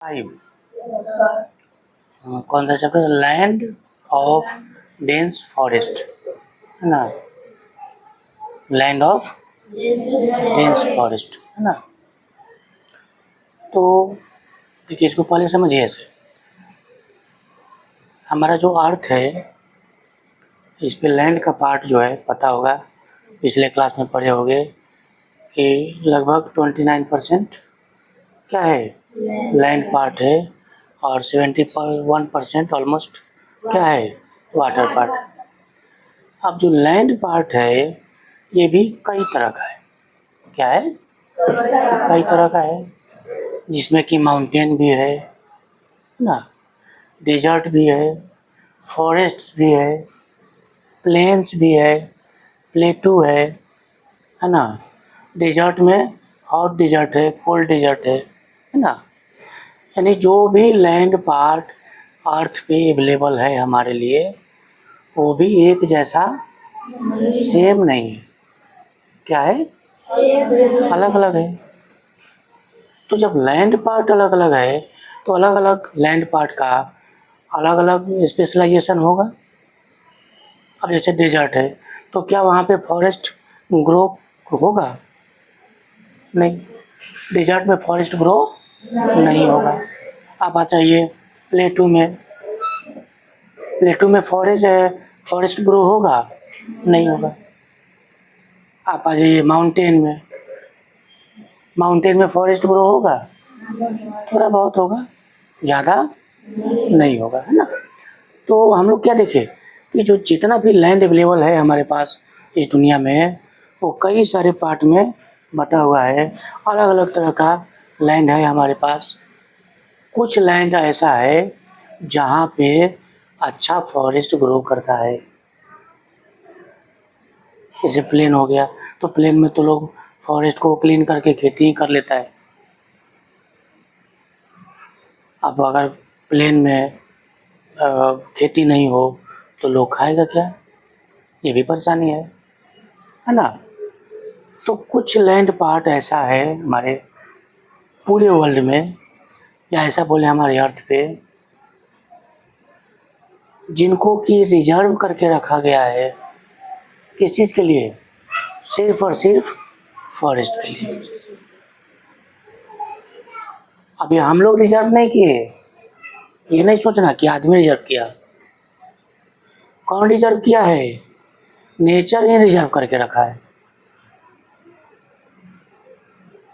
Five. कौन सा chapter? Land of dense forest, है ना। लैंड ऑफ डेंस फॉरेस्ट, है ना। तो देखिए, इसको पहले समझिए ऐसे। हमारा जो अर्थ है, इस पे लैंड का पार्ट जो है, पता होगा, पिछले क्लास में पढ़े होंगे कि लगभग 29% क्या है, लैंड पार्ट है, और 71% ऑलमोस्ट क्या है, वाटर पार्ट। अब जो लैंड पार्ट है ये भी कई तरह का है। क्या है? कई तरह का है, जिसमें कि माउंटेन भी है ना, डेजर्ट भी है, फॉरेस्ट भी है, प्लेन्स भी है, प्लेटू है ना। डेजर्ट में हॉट डेजर्ट है, कोल्ड डेजर्ट है ना। यानी जो भी लैंड पार्ट अर्थ पे अवेलेबल है हमारे लिए, वो भी एक जैसा सेम नहीं है। क्या है? अलग अलग है। तो जब लैंड पार्ट अलग अलग है, तो अलग अलग लैंड पार्ट का अलग अलग स्पेशलाइजेशन होगा। अब जैसे डेजर्ट है, तो क्या वहाँ पे फॉरेस्ट ग्रो होगा? नहीं, डेजर्ट में फॉरेस्ट ग्रो नहीं होगा। आप आ जाइए प्लेटू में, प्लेटू में फॉरेस्ट ग्रो होगा? नहीं होगा। आप आ जाइए माउंटेन में, माउंटेन में फॉरेस्ट ग्रो होगा? थोड़ा बहुत होगा, ज़्यादा नहीं होगा, है ना। तो हम लोग क्या देखें कि जो जितना भी लैंड अवेलेबल है हमारे पास इस दुनिया में, वो कई सारे पार्ट में बटा हुआ है। अलग अलग तरह का लैंड है हमारे पास। कुछ लैंड ऐसा है जहाँ पे अच्छा फॉरेस्ट ग्रो करता है, जैसे प्लेन हो गया, तो प्लेन में तो लोग फॉरेस्ट को क्लीन करके खेती ही कर लेता है। अब अगर प्लेन में खेती नहीं हो तो लोग खाएगा क्या? ये भी परेशानी है ना। तो कुछ लैंड पार्ट ऐसा है हमारे पूरे वर्ल्ड में, या ऐसा बोले हमारे अर्थ पे, जिनको कि रिजर्व करके रखा गया है। किस चीज़ के लिए? सिर्फ और सिर्फ फॉरेस्ट के लिए। अभी हम लोग रिजर्व नहीं किए, ये नहीं सोचना कि आदमी रिजर्व किया। कौन रिजर्व किया है? नेचर ही रिजर्व करके रखा है।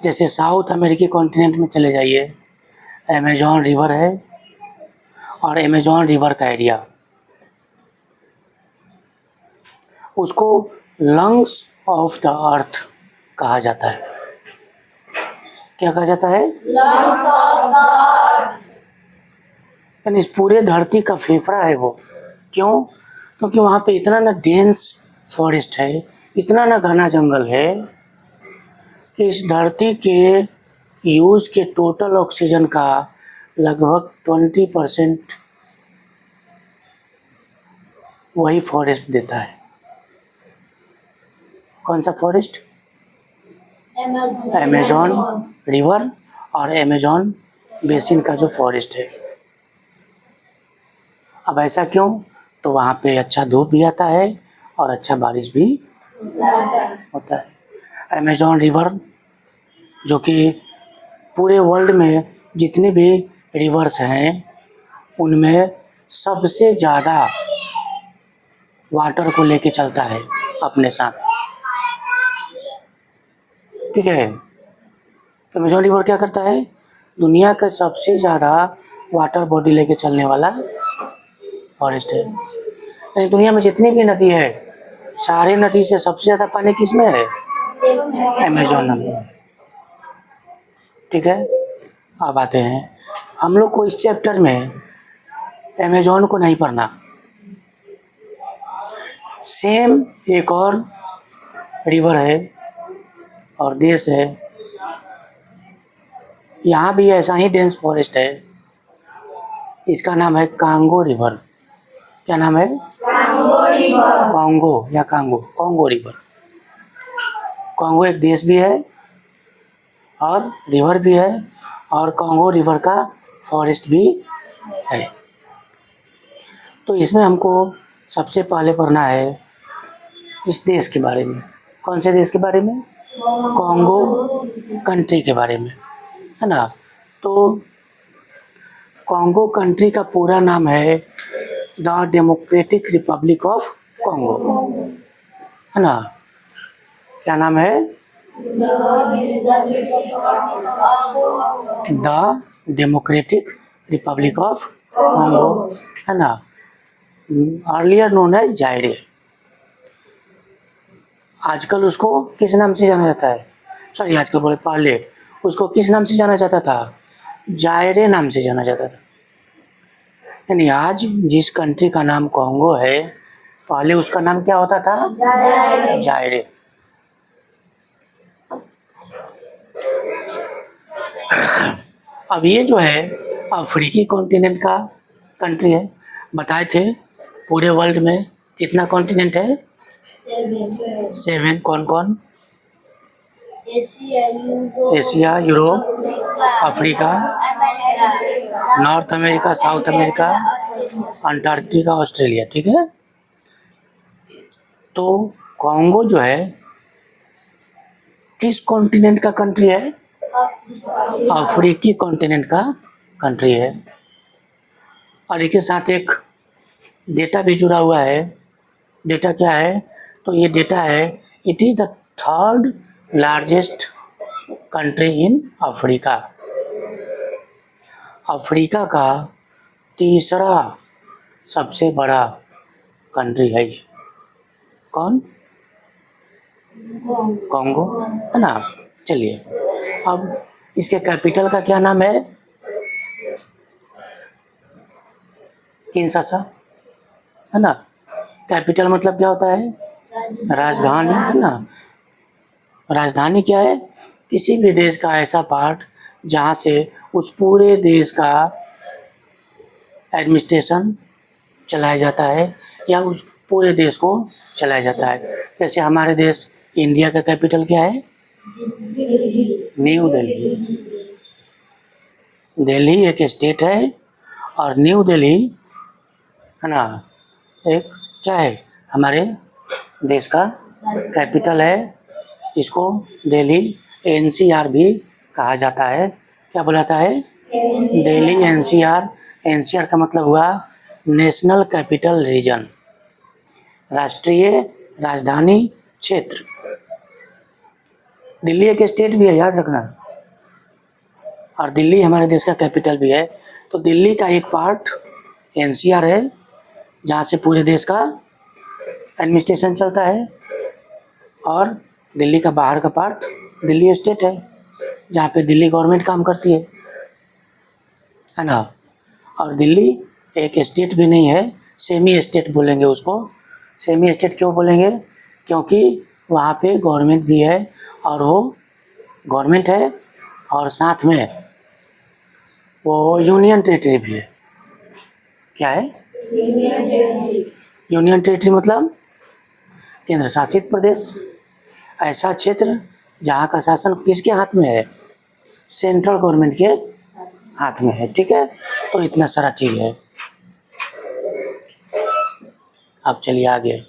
जैसे साउथ अमेरिकी कॉन्टिनेंट में चले जाइए, अमेजॉन रिवर है, और अमेजॉन रिवर का एरिया, उसको लंग्स ऑफ द अर्थ कहा जाता है। क्या कहा जाता है? Lungs of the earth. यानी इस पूरे धरती का फेफड़ा है वो। क्यों? क्योंकि वहाँ पे इतना ना डेंस फॉरेस्ट है, इतना ना घना जंगल है, कि इस धरती के यूज के टोटल ऑक्सीजन का लगभग 20% वही फॉरेस्ट देता है। कौन सा फॉरेस्ट? अमेजॉन रिवर और अमेजॉन बेसिन का जो फॉरेस्ट है। अब ऐसा क्यों? तो वहाँ पे अच्छा धूप भी आता है और अच्छा बारिश भी होता है। अमेजॉन रिवर, जो कि पूरे वर्ल्ड में जितने भी रिवर्स हैं उनमें सबसे ज़्यादा वाटर को लेके चलता है अपने साथ। ठीक है। तो अमेजॉन रिवर क्या करता है? दुनिया का सबसे ज़्यादा वाटर बॉडी लेके चलने वाला फॉरेस्ट है। यानी दुनिया में जितनी भी नदी है, सारे नदी से सबसे ज़्यादा पानी किस में है? अमेजॉन नदी में। ठीक है। अब आते हैं, हम लोग को इस चैप्टर में अमेजॉन को नहीं पढ़ना। सेम एक और रिवर है और देश है, यहाँ भी ऐसा ही डेंस फॉरेस्ट है। इसका नाम है कांगो रिवर। क्या नाम है? Congo river. कांगो या कांगो, कांगो रिवर। कांगो एक देश भी है और रिवर भी है, और कांगो रिवर का फॉरेस्ट भी है। तो इसमें हमको सबसे पहले पढ़ना है इस देश के बारे में। कौन से देश के बारे में? कॉन्गो कंट्री के बारे में, है ना। तो कॉन्गो कंट्री का पूरा नाम है the Democratic Republic of Congo, है ना। क्या नाम है? The Democratic Republic of Congo, है ना। Earlier known as Zaire. आजकल उसको किस नाम से जाना जाता है? सॉरी, आजकल बोले, पहले उसको किस नाम से जाना जाता था? जायरे नाम से जाना जाता था। यानी आज जिस कंट्री का नाम कॉन्गो है, पहले उसका नाम क्या होता था? जायरे। अब ये जो है अफ्रीकी कॉन्टिनेंट का कंट्री है। बताए थे पूरे वर्ल्ड में कितना कॉन्टिनेंट है? 7। कौन कौन? Asia, Europe, Africa, north America, south America, Antarctica, Australia, ठीक है। तो कॉन्गो जो है किस कॉन्टिनेंट का कंट्री है? अफ्रीकी कॉन्टिनेंट का कंट्री है। और इसके साथ एक डेटा भी जुड़ा हुआ है। डेटा क्या है? तो ये डेटा है, it is the third largest country in Africa. Africa का तीसरा सबसे बड़ा कंट्री है ये। कौन? कॉन्गो, है ना। चलिए, अब इसके कैपिटल का क्या नाम है? किंशासा, है ना। कैपिटल मतलब क्या होता है? राजधानी, है ना। राजधानी क्या है? किसी भी देश का ऐसा पार्ट जहाँ से उस पूरे देश का एडमिनिस्ट्रेशन चलाया जाता है या उस पूरे देश को चलाया जाता है। जैसे हमारे देश इंडिया का कैपिटल क्या है? न्यू दिल्ली। दिल्ली एक स्टेट है और न्यू दिल्ली, है ना, एक क्या है? हमारे देश का कैपिटल है। इसको दिल्ली एनसीआर भी कहा जाता है। क्या बुलाता है? दिल्ली एनसीआर। एनसीआर का मतलब हुआ नेशनल कैपिटल रीजन, राष्ट्रीय राजधानी क्षेत्र। दिल्ली एक स्टेट भी है, याद रखना, और दिल्ली हमारे देश का कैपिटल भी है। तो दिल्ली का एक पार्ट एनसीआर है जहाँ से पूरे देश का एडमिनिस्ट्रेशन चलता है, और दिल्ली का बाहर का पार्ट दिल्ली स्टेट है जहाँ पे दिल्ली गवर्नमेंट काम करती है ना। और दिल्ली एक स्टेट भी नहीं है, सेमी स्टेट बोलेंगे उसको। सेमी स्टेट क्यों बोलेंगे? क्योंकि वहाँ पे गवर्नमेंट भी है, और वो गवर्नमेंट है और साथ में वो यूनियन टेरिटरी भी है। क्या है? यूनियन टेरिटरी मतलब केंद्र शासित प्रदेश। ऐसा क्षेत्र जहाँ का शासन किसके हाथ में है? सेंट्रल गवर्नमेंट के हाथ में है, ठीक है। तो इतना सारा चीज़ है। अब चलिए आगे।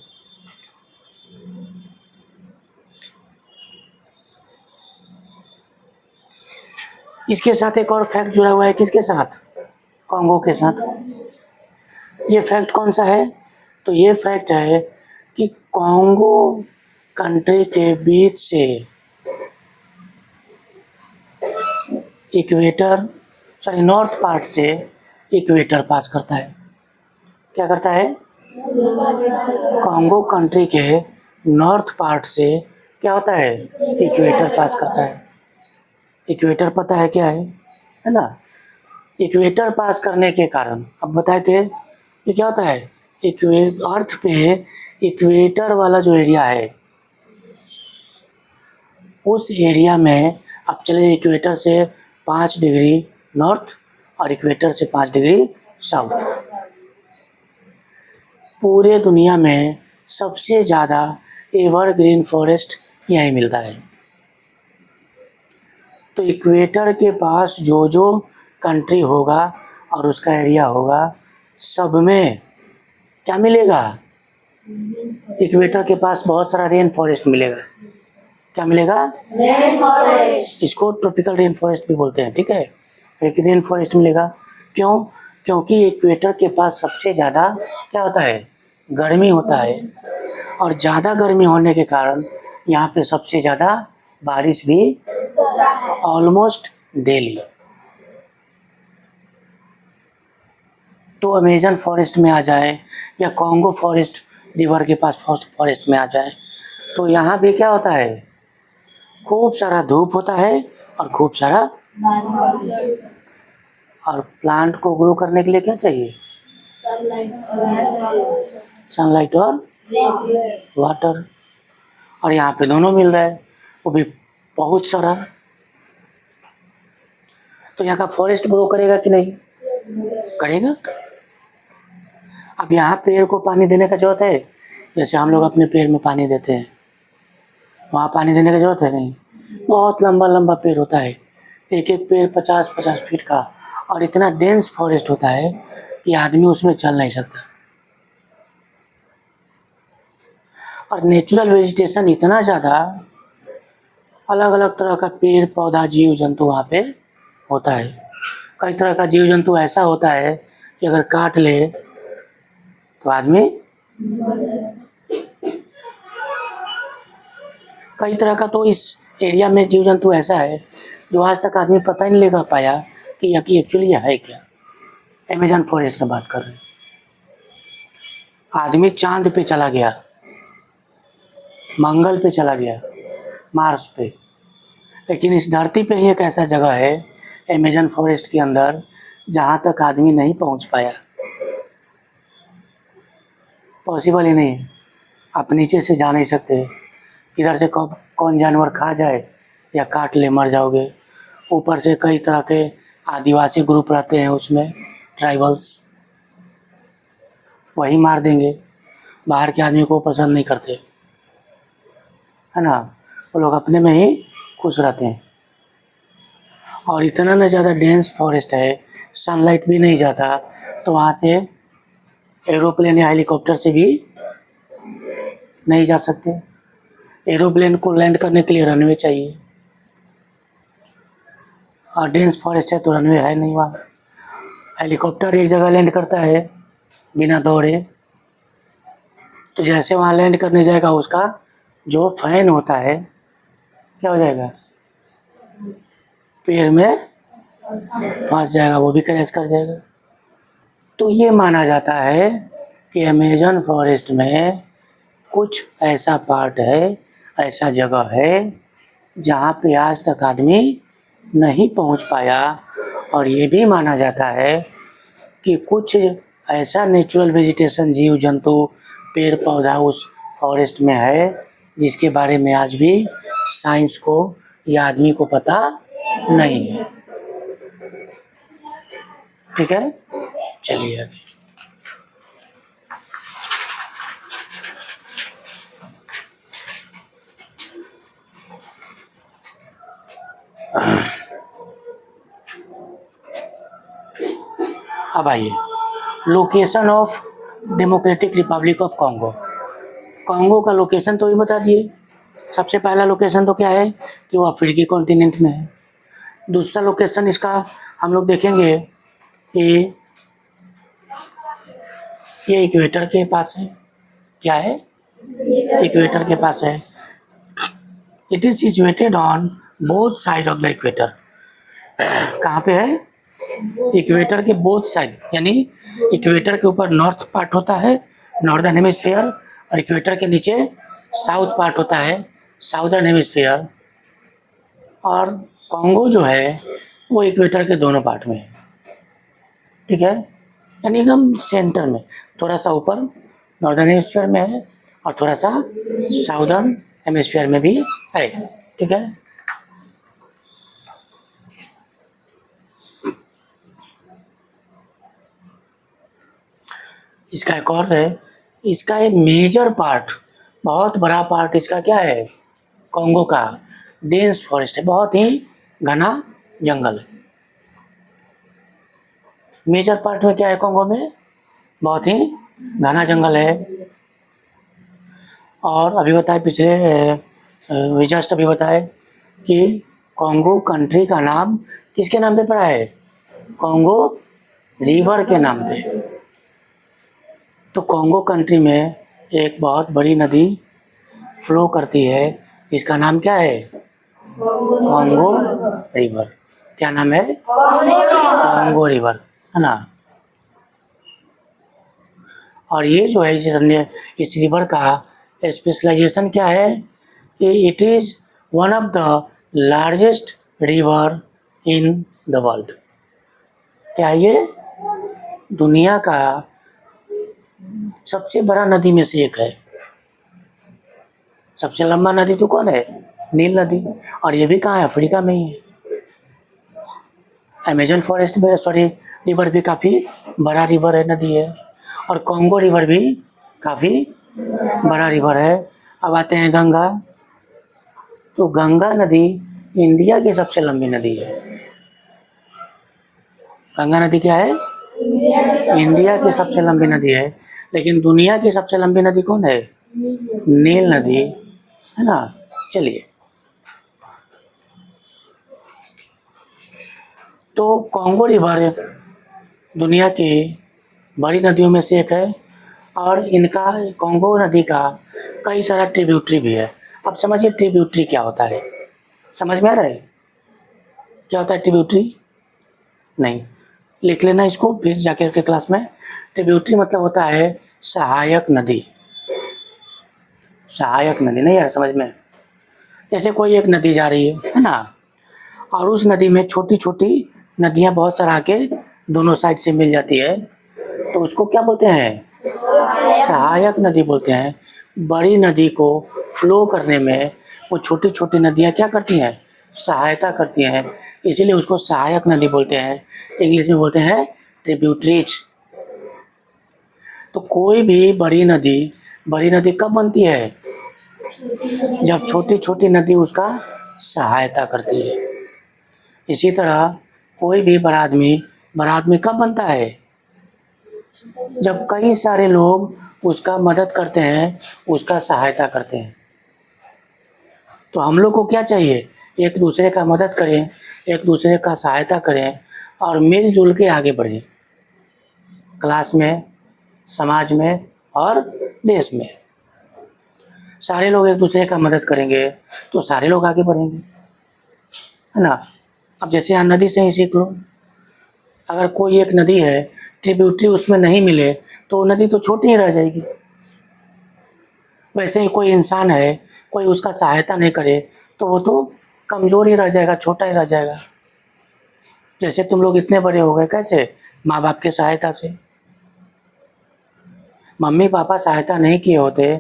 इसके साथ एक और फैक्ट जुड़ा हुआ है। किसके साथ? कॉन्गो के साथ। ये फैक्ट कौन सा है? तो ये फैक्ट है कि कॉन्गो कंट्री के बीच से इक्वेटर, सॉरी, नॉर्थ पार्ट से इक्वेटर पास करता है। क्या करता है? कॉन्गो कंट्री के नॉर्थ पार्ट से क्या होता है? इक्वेटर पास करता है। इक्वेटर पता है क्या है ना। इक्वेटर पास करने के कारण, अब बताए थे, ये क्या होता है? अर्थ पे इक्वेटर वाला जो एरिया है, उस एरिया में, अब चले इक्वेटर से 5 डिग्री नॉर्थ और इक्वेटर से 5 डिग्री साउथ, पूरे दुनिया में सबसे ज़्यादा एवरग्रीन फॉरेस्ट यहीं मिलता है। तो इक्वेटर के पास जो जो कंट्री होगा और उसका एरिया होगा, सब में क्या मिलेगा? इक्वेटर के पास बहुत सारा रेन फॉरेस्ट मिलेगा। क्या मिलेगा? Rain forest. इसको ट्रॉपिकल रेन फॉरेस्ट भी बोलते हैं, ठीक है। एक रेन फॉरेस्ट मिलेगा। क्यों? क्योंकि इक्वेटर के पास सबसे ज़्यादा क्या होता है? गर्मी होता है, और ज़्यादा गर्मी होने के कारण यहाँ पे सबसे ज़्यादा बारिश भी ऑलमोस्ट डेली। तो अमेजन फॉरेस्ट में आ जाए या कॉन्गो फॉरेस्ट रिवर के पास फॉरेस्ट में आ जाए, तो यहाँ भी क्या होता है? खूब सारा धूप होता है और खूब सारा, और प्लांट को ग्रो करने के लिए क्या चाहिए? सनलाइट और वाटर। और यहाँ पे दोनों मिल रहा है, वो भी बहुत सारा। तो यहाँ का फॉरेस्ट ग्रो करेगा कि नहीं? करेगा। अब यहाँ पेड़ को पानी देने का जरूरत है? जैसे हम लोग अपने पेड़ में पानी देते हैं, वहाँ पानी देने की जरूरत है नहीं। बहुत लंबा लंबा पेड़ होता है, एक एक पेड़ 50-50 फीट का, और इतना डेंस फॉरेस्ट होता है कि आदमी उसमें चल नहीं सकता। और नेचुरल वेजिटेशन इतना ज़्यादा, अलग अलग तरह का पेड़ पौधा जीव जंतु वहाँ पे होता है। कई तरह का जीव जंतु ऐसा होता है कि अगर काट ले तो आदमी, कई तरह का, तो इस एरिया में जीव जंतु ऐसा है जो आज तक आदमी पता ही नहीं लगा पाया कि यह एक्चुअली है क्या। अमेजन फॉरेस्ट की बात कर रहे हैं। आदमी चांद पे चला गया, मंगल पे चला गया, मार्स पे, लेकिन इस धरती पे ही एक ऐसा जगह है अमेजन फॉरेस्ट के अंदर जहाँ तक आदमी नहीं पहुँच पाया। पॉसिबल ही नहीं है। आप नीचे से जा नहीं सकते, इधर से कौन जानवर खा जाए या काट ले, मर जाओगे। ऊपर से कई तरह के आदिवासी ग्रुप रहते हैं उसमें, ट्राइबल्स, वही मार देंगे। बाहर के आदमी को पसंद नहीं करते, है ना। वो लोग अपने में ही खुश रहते हैं। और इतना ना ज़्यादा डेंस फॉरेस्ट है, सनलाइट भी नहीं जाता, तो वहाँ से एरोप्लेन या हेलीकॉप्टर से भी नहीं जा सकते। एरोप्लेन को लैंड करने के लिए रनवे चाहिए, और डेंस फॉरेस्ट है तो रनवे है नहीं वहाँ। हेलीकॉप्टर एक जगह लैंड करता है बिना दौड़े, तो जैसे वहाँ लैंड करने जाएगा उसका जो फैन होता है क्या हो जाएगा? पेड़ में फंस जाएगा, वो भी क्रैश कर जाएगा। तो ये माना जाता है कि अमेजन फॉरेस्ट में कुछ ऐसा पार्ट है, ऐसा जगह है जहाँ पे आज तक आदमी नहीं पहुँच पाया। और ये भी माना जाता है कि कुछ ऐसा नेचुरल वेजिटेशन, जीव जंतु, पेड़ पौधा उस फॉरेस्ट में है जिसके बारे में आज भी साइंस को या आदमी को पता नहीं है। ठीक है, चलिए अभी अब आइए, location of democratic Republic of Congo. Congo का लोकेशन तो ही बता दिए। सबसे पहला लोकेशन तो क्या है कि वो अफ्रीकी कॉन्टिनेंट में है। दूसरा लोकेशन इसका हम लोग देखेंगे कि ये इक्वेटर के पास है। क्या है? इक्वेटर के पास है। It is situated on both side of the equator. कहाँ पे है? इक्वेटर के बोथ साइड, यानी इक्वेटर के ऊपर नॉर्थ पार्ट होता है, नॉर्दर्न हेमिस्फीयर, और इक्वेटर के नीचे साउथ पार्ट होता है, साउदर्न हेमिस्फीयर। और कॉन्गो जो है वो इक्वेटर के दोनों पार्ट में है, ठीक है, यानी एकदम सेंटर में, थोड़ा सा ऊपर नॉर्दर्न हेमिस्फीयर में है और थोड़ा सा साउदर्न हेमिस्फीयर में भी है, ठीक है। इसका एक और है, इसका एक मेजर पार्ट, बहुत बड़ा पार्ट इसका क्या है? कॉन्गो का डेंस फॉरेस्ट है, बहुत ही घना जंगल है। मेजर पार्ट में क्या है कॉन्गो में? बहुत ही घना जंगल है। और अभी बताए पिछले जस्ट अभी बताए कि कॉन्गो कंट्री का नाम किसके नाम पे पड़ा है? कॉन्गो रिवर के नाम पे। तो कॉन्गो कंट्री में एक बहुत बड़ी नदी फ्लो करती है, इसका नाम क्या है? Congo river. क्या नाम है? कॉन्गो रिवर, है ना। और ये जो है इस रिवर का स्पेशलाइजेशन क्या है कि it is one of the largest river in the world. क्या ये दुनिया का सबसे बड़ा नदी में से एक है। सबसे लंबा नदी तो कौन है? नील नदी। और ये भी कहाँ है? अफ्रीका में ही है। अमेजन फॉरेस्ट में रिवर भी काफ़ी बड़ा रिवर है, नदी है। और कॉन्गो रिवर भी काफ़ी बड़ा रिवर है। अब आते हैं गंगा। तो गंगा नदी इंडिया की सबसे लंबी नदी है। गंगा नदी क्या है? इंडिया की सबसे लंबी नदी है। लेकिन दुनिया की सबसे लंबी नदी कौन है? नील नदी, है ना। चलिए, तो कॉन्गो रिवर दुनिया की बड़ी नदियों में से एक है। और इनका कॉन्गो नदी का कई सारा ट्रिब्यूटरी भी है। अब समझिए ट्रिब्यूटरी क्या होता है। समझ में आ रहा है क्या होता है ट्रिब्यूटरी? नहीं, लिख लेना इसको फिर जाकर के क्लास में। ट्रिब्यूटरी मतलब होता है सहायक नदी। सहायक नदी नहीं है समझ में? जैसे कोई एक नदी जा रही है ना, और उस नदी में छोटी छोटी नदियां बहुत सारा आके दोनों साइड से मिल जाती है, तो उसको क्या बोलते हैं? सहायक नदी बोलते हैं। बड़ी नदी को फ्लो करने में वो छोटी छोटी नदियां क्या करती हैं? सहायता करती हैं, इसीलिए उसको सहायक नदी बोलते हैं। इंग्लिश में बोलते हैं ट्रिब्यूटरीज। तो कोई भी बड़ी नदी कब बनती है? जब छोटी छोटी नदी उसका सहायता करती है। इसी तरह कोई भी बड़ा आदमी कब बनता है? जब कई सारे लोग उसका मदद करते हैं, उसका सहायता करते हैं। तो हम लोग को क्या चाहिए? एक दूसरे का मदद करें, एक दूसरे का सहायता करें और मिलजुल के आगे बढ़ें, क्लास में, समाज में और देश में। सारे लोग एक दूसरे का मदद करेंगे तो सारे लोग आगे बढ़ेंगे, है ना। अब जैसे यहाँ नदी से ही सीख लो। अगर कोई एक नदी है, ट्रिब्यूटरी उसमें नहीं मिले तो नदी तो छोटी ही रह जाएगी। वैसे ही कोई इंसान है, कोई उसका सहायता नहीं करे तो वो तो कमज़ोर ही रह जाएगा, छोटा ही रह जाएगा। जैसे तुम लोग इतने बड़े हो गए, कैसे? माँ बाप की सहायता से। मम्मी पापा सहायता नहीं किए होते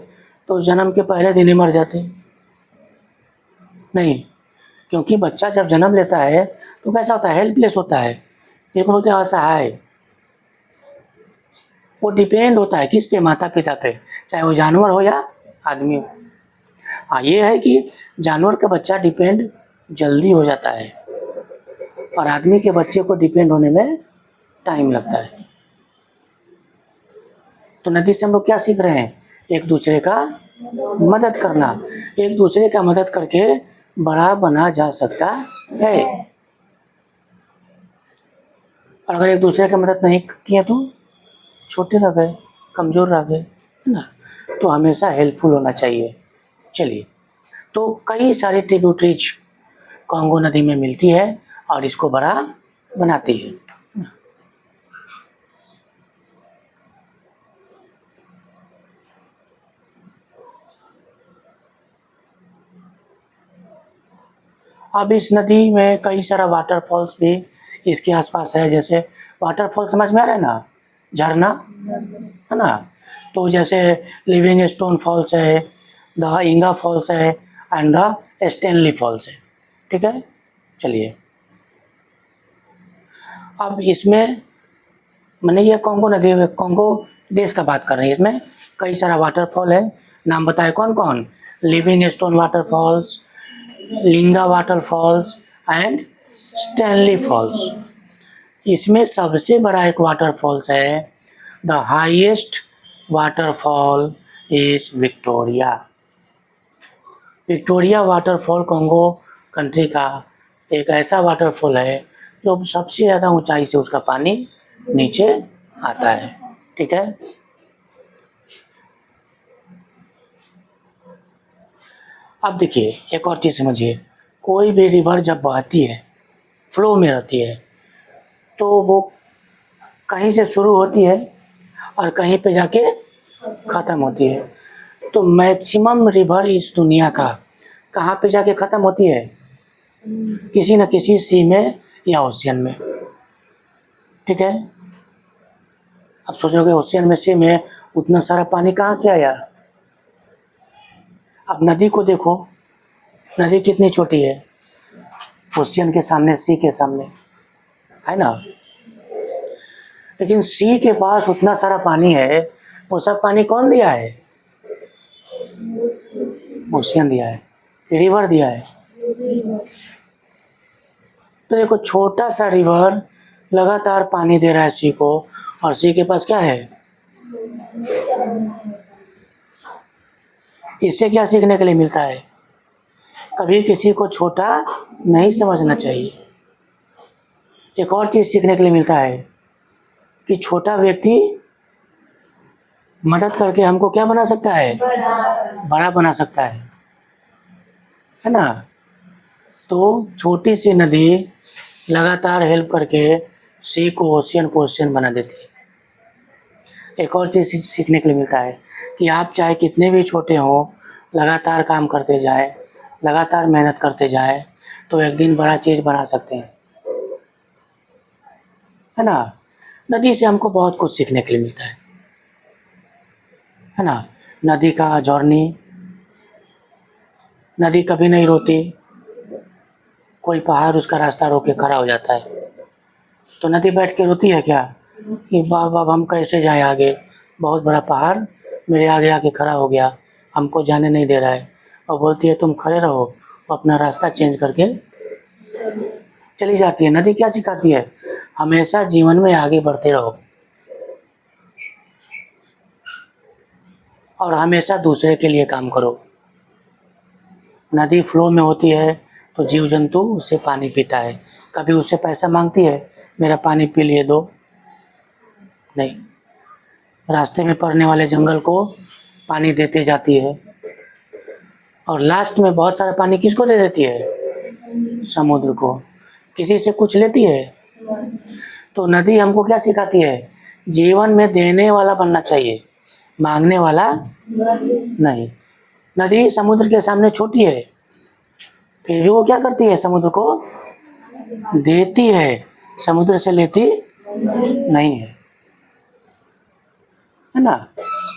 तो जन्म के पहले दिन ही मर जाते। नहीं, क्योंकि बच्चा जब जन्म लेता है तो कैसा होता है? हेल्पलेस होता है, जिसको बोलते हैं असहाय। वो डिपेंड होता है किस पे? माता पिता पे, चाहे वो जानवर हो या आदमी हो। हाँ, ये है कि जानवर का बच्चा डिपेंड जल्दी हो जाता है और आदमी के बच्चे को डिपेंड होने में टाइम लगता है। तो नदी से हम लोग क्या सीख रहे हैं? एक दूसरे का मदद करना। एक दूसरे का मदद करके बड़ा बना जा सकता है। और अगर एक दूसरे का मदद नहीं किया तो छोटे रह गए, कमज़ोर रह गए, है ना। तो हमेशा हेल्पफुल होना चाहिए। चलिए, तो कई सारे ट्रिब्यूटरीज कॉन्गो नदी में मिलती है और इसको बड़ा बनाती है। अब इस नदी में कई सारा वाटरफॉल्स भी इसके आसपास है। जैसे वाटरफॉल समझ में आ रहा है ना, झरना, है ना। तो जैसे लिविंग स्टोन फॉल्स है, द इंगा फॉल्स है एंड द स्टैनली फॉल्स है। ठीक है, चलिए। अब इसमें मैंने ये कॉन्गो नदी, कॉन्गो देश का बात कर रहे हैं। इसमें कई सारा वाटरफॉल है। नाम बताए कौन कौन? Livingstone waterfalls, Inga waterfalls and Stanley falls. इसमें सबसे बड़ा एक वाटरफॉल्स है, the highest waterfall is Victoria. Victoria waterfall Congo country का एक ऐसा वाटरफॉल है जो सबसे ज़्यादा ऊंचाई से उसका पानी नीचे आता है। ठीक है, अब देखिए एक और चीज़ समझिए, कोई भी रिवर जब बहती है, फ्लो में रहती है, तो वो कहीं से शुरू होती है और कहीं पे जाके ख़त्म होती है। तो मैक्सिमम रिवर इस दुनिया का कहाँ पे जाके ख़त्म होती है? किसी न किसी सी में या ओशियन में। ठीक है, अब सोचोगे ओशियन में, सी में उतना सारा पानी कहाँ से आया? अब नदी को देखो, नदी कितनी छोटी है ओशियन के सामने, सी के सामने, है ना। लेकिन सी के पास उतना सारा पानी है, वो सब पानी कौन दिया है? ओशियन दिया है, रिवर दिया है। तो देखो छोटा सा रिवर लगातार पानी दे रहा है सी को, और सी के पास क्या है? इससे क्या सीखने के लिए मिलता है? कभी किसी को छोटा नहीं समझना चाहिए। एक और चीज़ सीखने के लिए मिलता है कि छोटा व्यक्ति मदद करके हमको क्या बना सकता है? बड़ा बना सकता है ना। तो छोटी सी नदी लगातार हेल्प करके सी को ओशियन बना देती है। एक और चीज़ सीखने के लिए मिलता है कि आप चाहे कितने भी छोटे हों, लगातार काम करते जाए, लगातार मेहनत करते जाए, तो एक दिन बड़ा चीज़ बना सकते हैं, है ना। नदी से हमको बहुत कुछ सीखने के लिए मिलता है ना। नदी का जर्नी, नदी कभी नहीं रोती। कोई पहाड़ उसका रास्ता रोक के खड़ा हो जाता है तो नदी बैठ के रोती है क्या कि बाप अब हम कैसे जाए आगे, बहुत बड़ा पहाड़ मेरे आगे आके खड़ा हो गया, हमको जाने नहीं दे रहा है। और बोलती है तुम खड़े रहो, अपना रास्ता चेंज करके चली जाती है। नदी क्या सिखाती है? हमेशा जीवन में आगे बढ़ते रहो और हमेशा दूसरे के लिए काम करो। नदी फ्लो में होती है तो जीव जंतु उससे पानी पीता है। कभी उससे पैसा मांगती है, मेरा पानी पी लिए दो? नहीं। रास्ते में पड़ने वाले जंगल को पानी देते जाती है, और लास्ट में बहुत सारा पानी किसको दे देती है? समुद्र को। किसी से कुछ लेती है? तो नदी हमको क्या सिखाती है? जीवन में देने वाला बनना चाहिए, मांगने वाला नहीं। नदी समुद्र के सामने छोटी है, फिर भी वो क्या करती है? समुद्र को देती है, समुद्र से लेती नहीं है ना।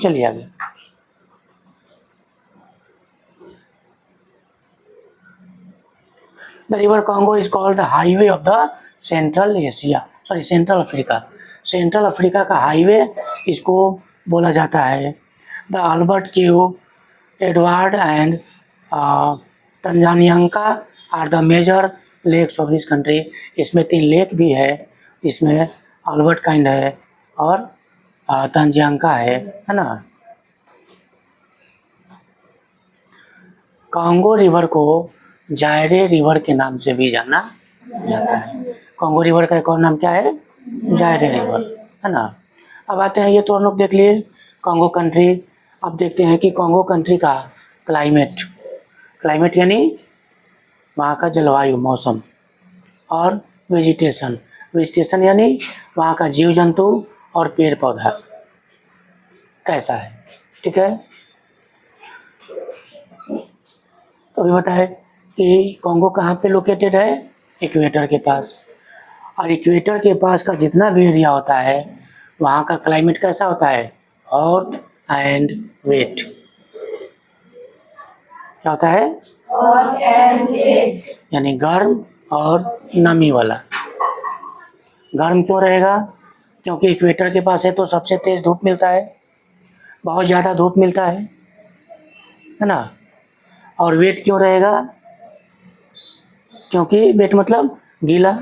चलिए आगे। The river Congo is called the highway of the central Asia, sorry central Africa. Central Africa का हाईवे इसको बोला जाता है। The Albert Kivu, Edward and Tanganyika are the major lakes of this country. इसमें 3 लेक भी है, इसमें Albert kind है और तंजानियांका है ना। कॉन्गो रिवर को जायरे रिवर के नाम से भी जाना जाता है। कॉन्गो रिवर का एक और नाम क्या है? जायरे रिवर, है ना। अब आते हैं, ये तो हम लोग देख लिए कॉन्गो कंट्री। अब देखते हैं कि कॉन्गो कंट्री का क्लाइमेट, क्लाइमेट यानी वहाँ का जलवायु, मौसम, और वेजिटेशन, वेजिटेशन यानी वहाँ का जीव जंतु और पेड़ पौधा कैसा है। ठीक है, तो अभी बताए कि कॉन्गो कहाँ पे लोकेटेड है? इक्वेटर के पास। और इक्वेटर के पास का जितना भी एरिया होता है वहाँ का क्लाइमेट कैसा होता है? Hot and wet. क्या होता है? hot and wet, यानी गर्म और नमी वाला। गर्म क्यों रहेगा? क्योंकि इक्वेटर के पास है तो सबसे तेज धूप मिलता है, बहुत ज़्यादा धूप मिलता है ना। और वेट क्यों रहेगा? क्योंकि वेट मतलब गीला।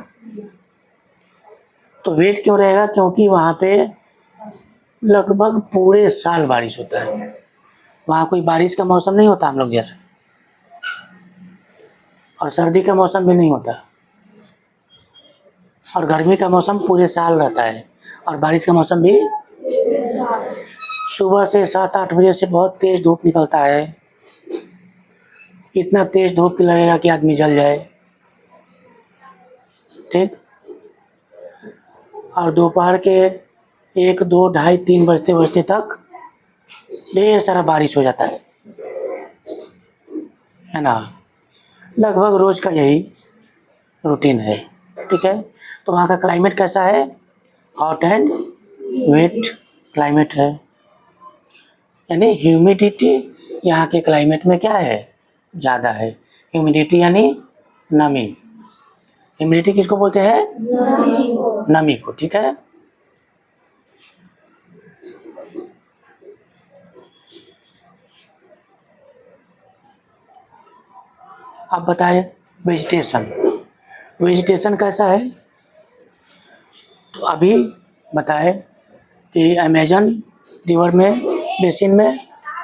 तो वेट क्यों रहेगा? क्योंकि वहाँ पे लगभग पूरे साल बारिश होता है। वहाँ कोई बारिश का मौसम नहीं होता हम लोग जैसा, और सर्दी का मौसम भी नहीं होता, और गर्मी का मौसम पूरे साल रहता है, और बारिश का मौसम भी सुबह से 7-8 बजे से बहुत तेज धूप निकलता है। इतना तेज धूप लगेगा कि आदमी जल जाए, ठीक। और दोपहर के 1, 2, ढाई, 3 बजते बजते तक ढेर सारा बारिश हो जाता है ना। लगभग रोज का यही रूटीन है, ठीक है। तो वहाँ का क्लाइमेट कैसा है? हॉट एंड वेट क्लाइमेट है, यानी ह्यूमिडिटी यहाँ के क्लाइमेट में क्या है? ज़्यादा है। ह्यूमिडिटी यानी नमी। ह्यूमिडिटी किसको बोलते हैं? नमी को, ठीक है। अब बताए वेजिटेशन। वेजिटेशन कैसा है? तो अभी बताए कि अमेजन रिवर में, बेसिन में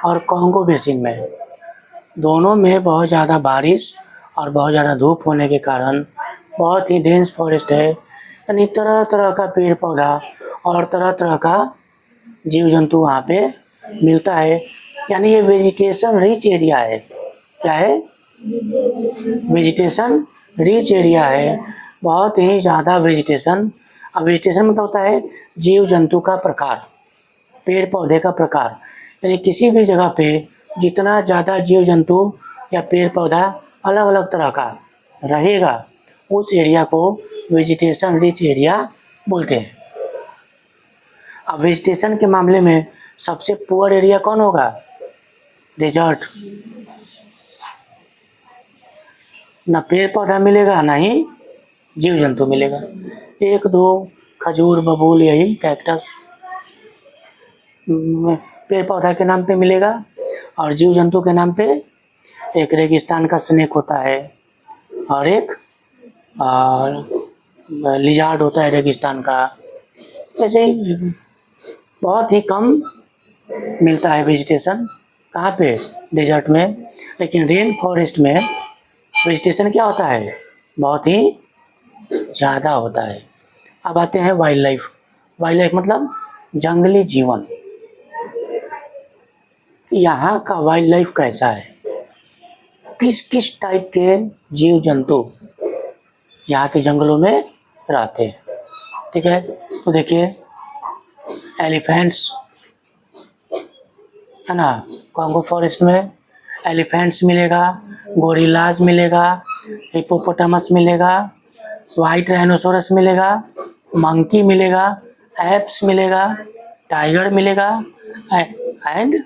और कॉन्गो बेसिन में, दोनों में बहुत ज़्यादा बारिश और बहुत ज़्यादा धूप होने के कारण बहुत ही डेंस फॉरेस्ट है, यानी तरह तरह का पेड़ पौधा और तरह तरह का जीव जंतु वहाँ पे मिलता है। यानी ये वेजिटेशन रिच एरिया है। क्या है? वेजिटेशन रिच एरिया है, बहुत ही ज़्यादा वेजिटेशन। अब वेजिटेशन मतलब होता है जीव जंतु का प्रकार, पेड़ पौधे का प्रकार, यानी किसी भी जगह पे जितना ज़्यादा जीव जंतु या पेड़ पौधा अलग अलग तरह का रहेगा, उस एरिया को वेजिटेशन रिच एरिया बोलते हैं। अब वेजिटेशन के मामले में सबसे पुअर एरिया कौन होगा? डेजर्ट। ना पेड़ पौधा मिलेगा, ना ही जीव जंतु मिलेगा। 1, 2 खजूर, बबूल, यही कैक्टस पेड़ पौधा के नाम पे मिलेगा, और जीव जंतु के नाम पे एक रेगिस्तान का स्नेक होता है, और एक लिजार्ड होता है रेगिस्तान का। ऐसे ही बहुत ही कम मिलता है वेजिटेशन। कहाँ पे? डेजर्ट में। लेकिन रेन फॉरेस्ट में वेजिटेशन क्या होता है? बहुत ही ज़्यादा होता है। अब आते हैं वाइल्ड लाइफ। वाइल्ड लाइफ मतलब जंगली जीवन। यहाँ का वाइल्ड लाइफ कैसा है? किस किस टाइप के जीव जंतु यहाँ के जंगलों में रहते हैं, ठीक है। तो देखिए, एलिफेंट्स है ना, कॉन्गो फॉरेस्ट में एलिफेंट्स मिलेगा, गोरिल्लाज मिलेगा, हिप्पोपोटामस मिलेगा, वाइट राइनोसोरस मिलेगा, मंकी मिलेगा, एप्स मिलेगा, टाइगर मिलेगा, एंड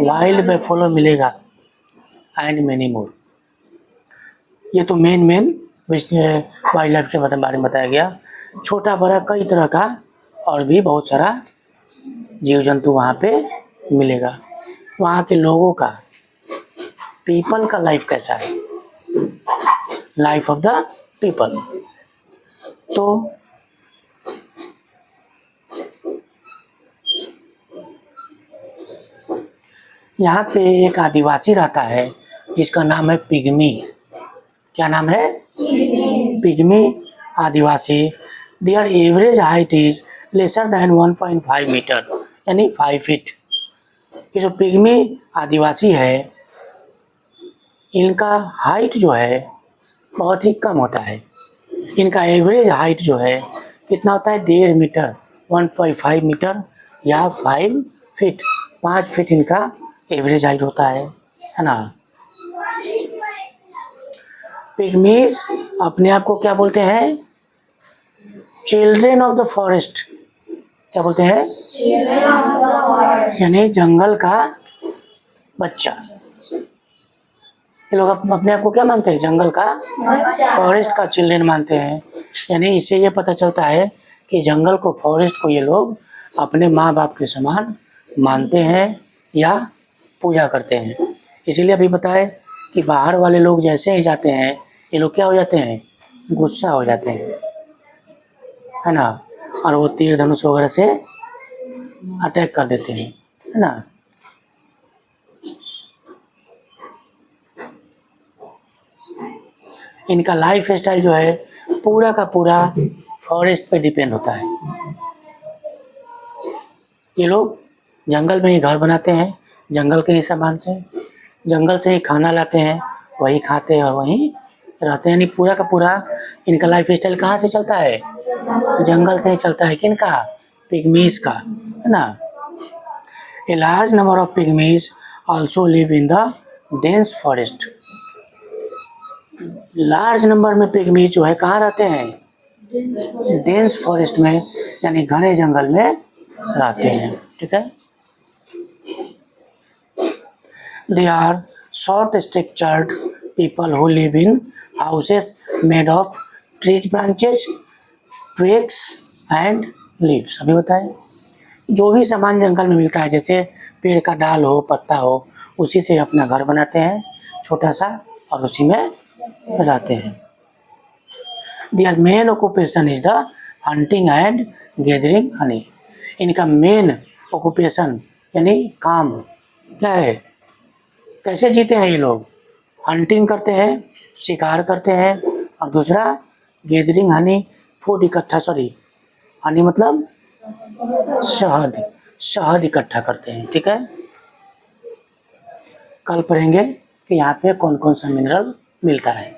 वाइल्ड बेफोलो मिलेगा, एंड मेनी मोर। ये तो मेन वाइल्ड लाइफ के बारे में बताया गया। छोटा बड़ा कई तरह का और भी बहुत सारा जीव जंतु वहाँ पे मिलेगा। वहाँ के लोगों का, पीपल का लाइफ कैसा है? Life of the people. तो यहाँ पे एक आदिवासी रहता है जिसका नाम है पिग्मी। क्या नाम है? पिग्मी आदिवासी। Their average height is lesser than 1.5 metre, यानी 5 फीट। ये जो पिग्मी आदिवासी है, इनका हाइट जो है बहुत ही कम होता है। इनका एवरेज हाइट जो है कितना होता है? 1.5 मीटर, 1.5 मीटर या 5 फीट। 5 फीट इनका एवरेज हाइट होता है ना। पिग्मीज अपने आप को क्या बोलते हैं? Children of the forest. क्या बोलते हैं? यानी जंगल का बच्चा। ये लोग अपने आप को क्या मानते हैं? जंगल का, फॉरेस्ट का चिल्ड्रेन मानते हैं। यानी इससे ये पता चलता है कि जंगल को, फॉरेस्ट को ये लोग अपने माँ बाप के समान मानते हैं या पूजा करते हैं। इसीलिए अभी बताए कि बाहर वाले लोग जैसे ही जाते हैं, ये लोग क्या हो जाते हैं? गुस्सा हो जाते हैं, है ना। और वो तीर धनुष वगैरह से अटैक कर देते हैं, है ना। इनका लाइफ स्टाइल जो है पूरा का पूरा फॉरेस्ट पे डिपेंड होता है। ये लोग जंगल में ही घर बनाते हैं, जंगल के ही सामान से, जंगल से ही खाना लाते हैं, वही खाते हैं और वहीं रहते हैं। यानी पूरा का पूरा इनका लाइफ स्टाइल कहाँ से चलता है? जंगल से ही चलता है। किनका? पिग्मीज का, है ना। A large number of pygmies also live in the dense forest. Large number में पिग्मीज जो है कहाँ रहते हैं? डेंस फॉरेस्ट में, यानी घने जंगल में रहते हैं, ठीक है। They are short structured people who live in houses made of trees branches, twigs and leaves। अभी बताएं, जो भी सामान जंगल में मिलता है, जैसे पेड़ का डाल हो, पत्ता हो, उसी से अपना घर बनाते हैं छोटा सा और उसी में रहते हैं। Their main occupation is the hunting and gathering honey। इनका मेन ऑक्यूपेशन यानी काम क्या है? कैसे जीते हैं ये लोग? हंटिंग करते हैं, शिकार करते हैं, और दूसरा गैदरिंग हनी, फूड इकट्ठा, हनी मतलब शहद, शहद इकट्ठा करते हैं, ठीक है। कल पढ़ेंगे कि यहाँ पे कौन कौन सा मिनरल मिलता है।